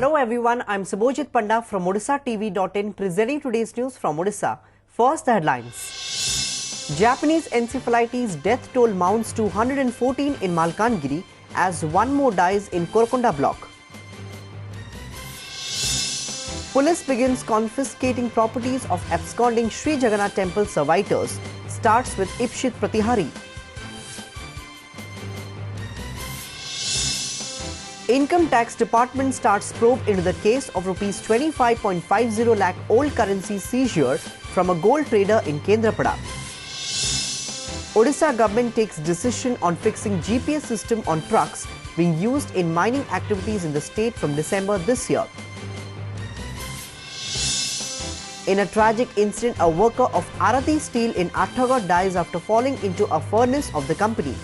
Hello everyone, I'm Subhojit Panda from Odishatv.in presenting today's news from Odisha. First, the headlines. Japanese encephalitis death toll mounts to 114 in Malkangiri as one more dies in Korakonda block. Police begins confiscating properties of absconding Sri Jagannath temple servitors. Starts with Ipshit Pratihari. Income Tax Department starts probe into the case of rupees 25.50 lakh old currency seizure from a gold trader in Kendrapada. Odisha government takes decision on fixing GPS system on trucks being used in mining activities in the state from December this year. In a tragic incident, a worker of Arathi Steel in Atthagar dies after falling into a furnace of the company.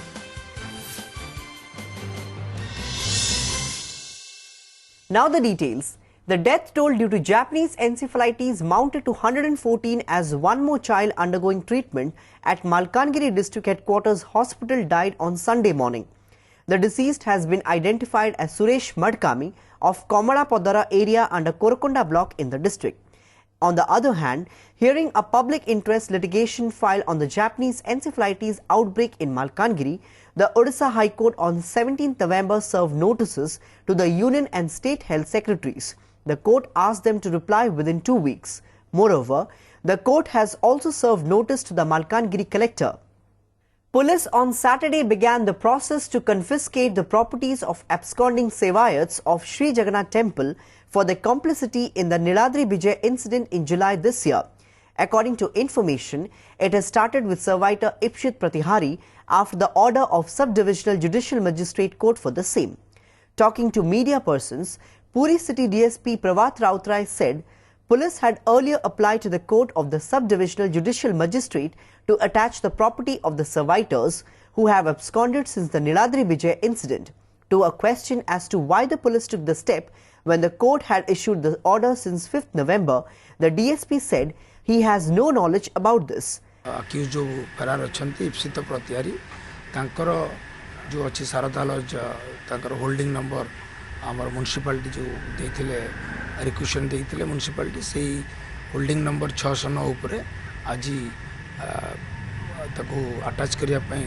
Now the details. The death toll due to Japanese encephalitis mounted to 114 as one more child undergoing treatment at Malkangiri District Headquarters Hospital died on Sunday morning. The deceased has been identified as Suresh Madkami of Komalapadara area under Korakonda block in the district. On the other hand, hearing a public interest litigation filed on the Japanese encephalitis outbreak in Malkangiri, the Odisha High Court on 17 November served notices to the Union and State Health Secretaries. The court asked them to reply within 2 weeks. Moreover, the court has also served notice to the Malkangiri collector. Police on Saturday began the process to confiscate the properties of absconding Sevayats of Sri Jagannath Temple for their complicity in the Niladri Vijay incident in July this year. According to information, it has started with Servitor Ipshit Pratihari after the order of Subdivisional Judicial Magistrate Court for the same. Talking to media persons, Puri City DSP Pravat Rautrai said police had earlier applied to the court of the Subdivisional Judicial Magistrate to attach the property of the servitors who have absconded since the Niladri Vijay incident. To a question as to why the police took the step when the court had issued the order since 5th November, the DSP said he has no knowledge about this. Accused जो फरार अछंती इप्सित प्रतिहारी तांकर जो अच्छी सारदा laws तांकर holding number आमर municipality जो देथिले requisition देथिले municipality से holding number 609 ऊपर आज ताको अटैच करिया पई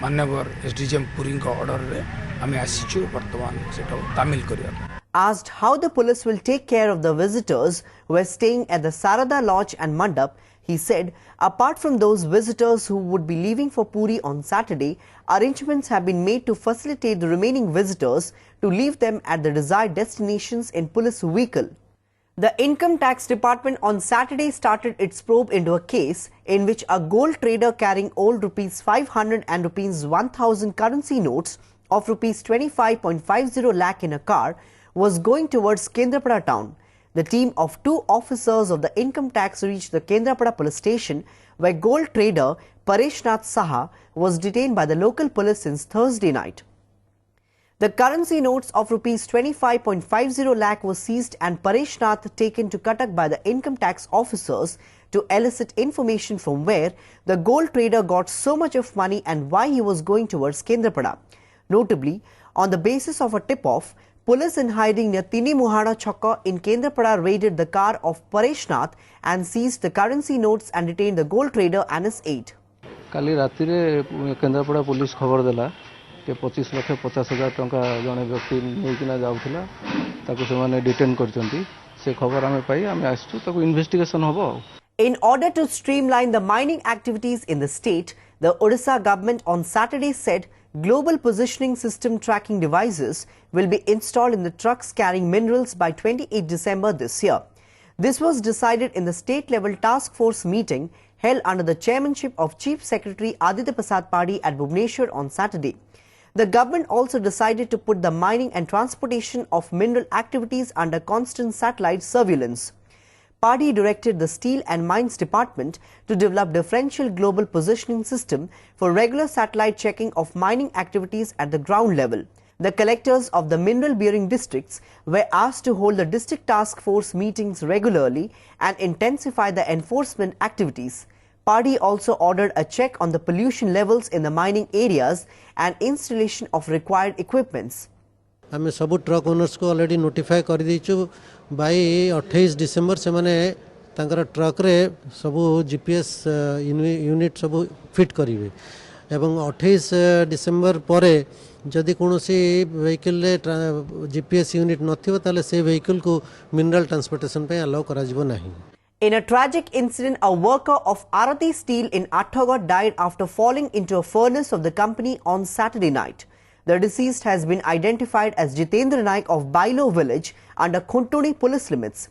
माननीय एसडीएम पुरी का ऑर्डर रे हमें आसीचु वर्तमान सेटा तामिल करिया. Asked how the police will take care of the visitors who were staying at the Sarada Lodge and Mandap, he said, apart from those visitors who would be leaving for Puri on Saturday, arrangements have been made to facilitate the remaining visitors to leave them at the desired destinations in police vehicle. The Income Tax Department on Saturday started its probe into a case in which a gold trader carrying old rupees 500 and rupees 1000 currency notes of rupees 25.50 lakh in a car was going towards Kendrapada town. The team of 2 officers of the income tax reached the Kendrapada police station where gold trader Pareshnath Saha was detained by the local police since Thursday night. The currency notes of rupees 25.50 lakh were seized and Pareshnath taken to Cuttack by the income tax officers to elicit information from where the gold trader got so much of money and why he was going towards Kendrapada. Notably, on the basis of a tip-off, police in hiding near Tini Muhada Chokka in Kendrapada raided the car of Pareshnath and seized the currency notes and detained the gold trader and his aide. काली राति रे Kendrapara police खबर देला कि 25 लाख 50,000 टंका जने व्यक्ति नेकिना जाउथिला ताको से माने डिटेन करचंती से खबर हमें पाई हमें आछू ताको इन्वेस्टिगेशन होबो. In order to streamline the mining activities in the state, the Odisha government on Saturday said global positioning system tracking devices will be installed in the trucks carrying minerals by 28 December this year. This was decided in the state-level task force meeting held under the chairmanship of Chief Secretary Aditya Prasad Padi at Bhubaneswar on Saturday. The government also decided to put the mining and transportation of mineral activities under constant satellite surveillance. Padi directed the Steel and Mines Department to develop differential global positioning system for regular satellite checking of mining activities at the ground level. The collectors of the mineral-bearing districts were asked to hold the district task force meetings regularly and intensify the enforcement activities. Padi also ordered a check on the pollution levels in the mining areas and installation of required equipments. आम सब truck owners को already notify कर दीचु bye 28 December से माने truck रे सब GPS unit सब fit करेंगे एवं 28 डिसेम्बर पर जदि कौन वेहिकल जीपीएस यूनिट नथिबो ताले से वेहिकल को मिनरल ट्रांसपोर्टेशन पे अलाउ करा जिवो नाही. In a tragic incident, a worker of Arati Steel in Athagod died after falling into a furnace of the company on Saturday night. The deceased has been identified as Jitendra Naik of Bailo village under Khuntuni police limits.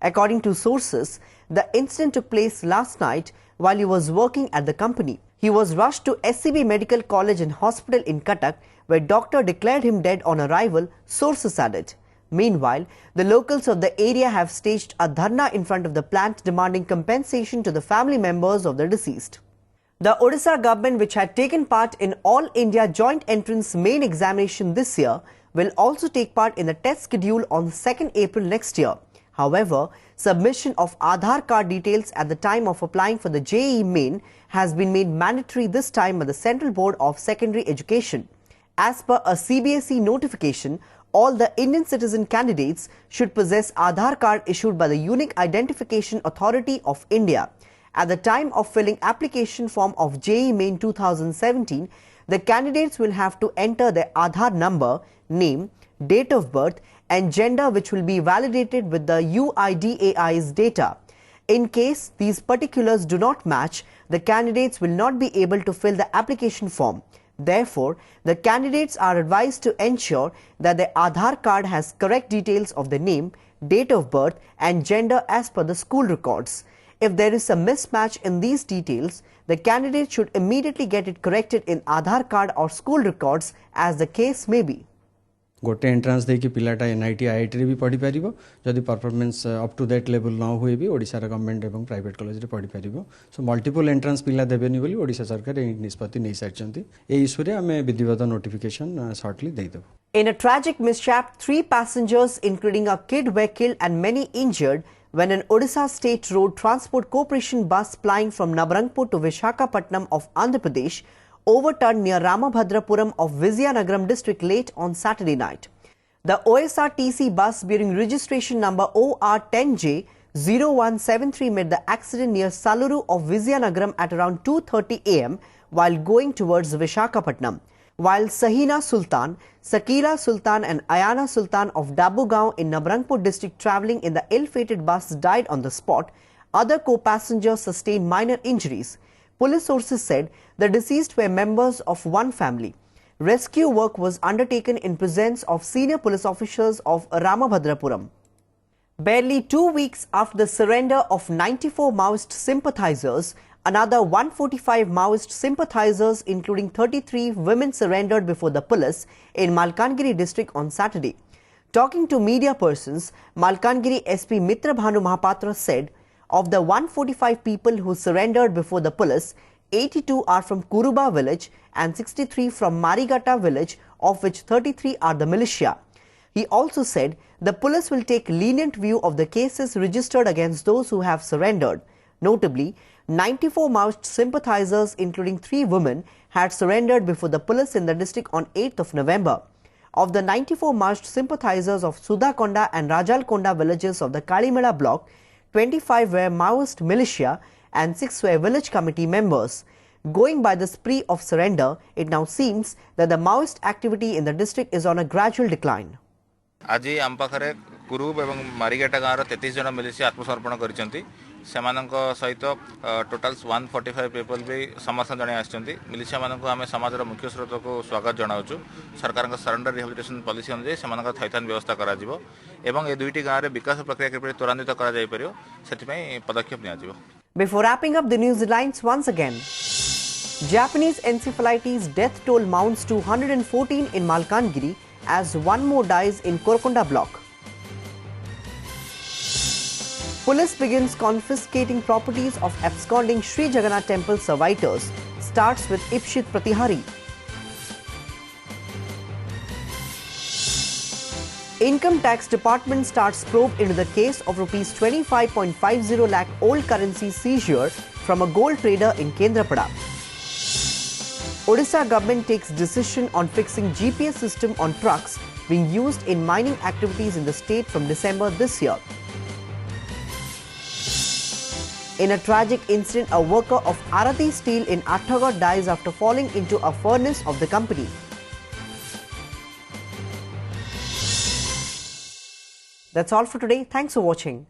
According to sources, the incident took place last night while he was working at the company. He was rushed to SCB Medical College and Hospital in Cuttack, where doctor declared him dead on arrival, sources added. Meanwhile, the locals of the area have staged a dharna in front of the plant demanding compensation to the family members of the deceased. The Odisha government, which had taken part in All India Joint Entrance Main Examination this year, will also take part in the test schedule on 2nd April next year. However, submission of Aadhaar card details at the time of applying for the JEE Main has been made mandatory this time by the Central Board of Secondary Education. As per a CBSE notification, all the Indian citizen candidates should possess Aadhaar card issued by the Unique Identification Authority of India. At the time of filling application form of JEE Main 2017, the candidates will have to enter their Aadhaar number, name, date of birth and gender, which will be validated with the UIDAI's data. In case these particulars do not match, the candidates will not be able to fill the application form. Therefore, the candidates are advised to ensure that their Aadhaar card has correct details of the name, date of birth and gender as per the school records. If there is a mismatch in these details, the candidate should immediately get it corrected in Aadhaar card or school records as the case may be. गोटे entrance देकी पिलाटा NIT IIT रे भी पढ़ी पारिबो जदि performance up to that level न हुए भी ओडिशा रा गवर्नमेंट एवं प्राइवेट कॉलेज रे पढ़ी पारिबो. सो मल्टीपल एंट्रांस पिला देबेनी बोली ओडिशा सरकार ए निष्पत्ति नै सारचंती. ए इशू रे हमें विधिवत नोटिफिकेशन शॉर्टली दे देबो. In a tragic mishap, 3 passengers including a kid were killed and many injured when an Odisha State Road Transport Corporation bus plying from Nabarangpur to Vishakhapatnam of Andhra Pradesh overturned near Ramabhadrapuram of Vizianagaram district late on Saturday night. The OSRTC bus bearing registration number OR10J0173 made the accident near Saluru of Vizianagaram at around 2:30 am while going towards Vishakhapatnam. While Sahina Sultan, Sakila Sultan and Ayana Sultan of Dabugaon in Nabarangpur district travelling in the ill-fated bus died on the spot, other co-passengers sustained minor injuries. Police sources said the deceased were members of one family. Rescue work was undertaken in presence of senior police officers of Ramabhadrapuram. Barely 2 weeks after the surrender of 94 Maoist sympathizers, another 145 Maoist sympathizers including 33 women surrendered before the police in Malkangiri district on Saturday. Talking to media persons, Malkangiri SP Mitra Bhanu Mahapatra said, of the 145 people who surrendered before the police, 82 are from Kuruba village and 63 from Marigata village, of which 33 are the militia. He also said the police will take lenient view of the cases registered against those who have surrendered. Notably, 94 Maoist sympathizers including 3 women had surrendered before the police in the district on 8th of November. Of the 94 Maoist sympathizers of Sudhakonda and Rajalkonda villages of the Kalimela block, 25 were Maoist militia and 6 were village committee members. Going by the spree of surrender, it now seems that the Maoist activity in the district is on a gradual decline. आज आम पाखे कुरुब और मारिगेटा गाँव 33 जन militia आत्मसमर्पण करिसेंती सहित total 145 people भी समर्थन जन आछंती मिलिशिया मानक आम समाजर मुख्य स्रोत को स्वागत जनाऊँ सरकार सरेंडर रिहेबिलिटेशन पॉलिसी अनुसार से थैथान व्यवस्था करा एवं ए दुईटी गाँव में विकास प्रक्रिया किपरि त्वरान्वित करा जाय परियो सेथिपई पदक्षेप निया जिवो. Before wrapping up the news headlines once again, Japanese encephalitis death toll mounts to 114 in Malkangiri as one more dies in Korkonda block. Police begins confiscating properties of absconding Sri Jagannath temple servitors. Starts with Ipshit Pratihari. Income Tax Department starts probe into the case of rupees 25.50 lakh old currency seizure from a gold trader in Kendrapada. Odisha government takes decision on fixing GPS system on trucks being used in mining activities in the state from December this year. In a tragic incident, a worker of Arati Steel in Athagod dies after falling into a furnace of the company. That's all for today. Thanks for watching.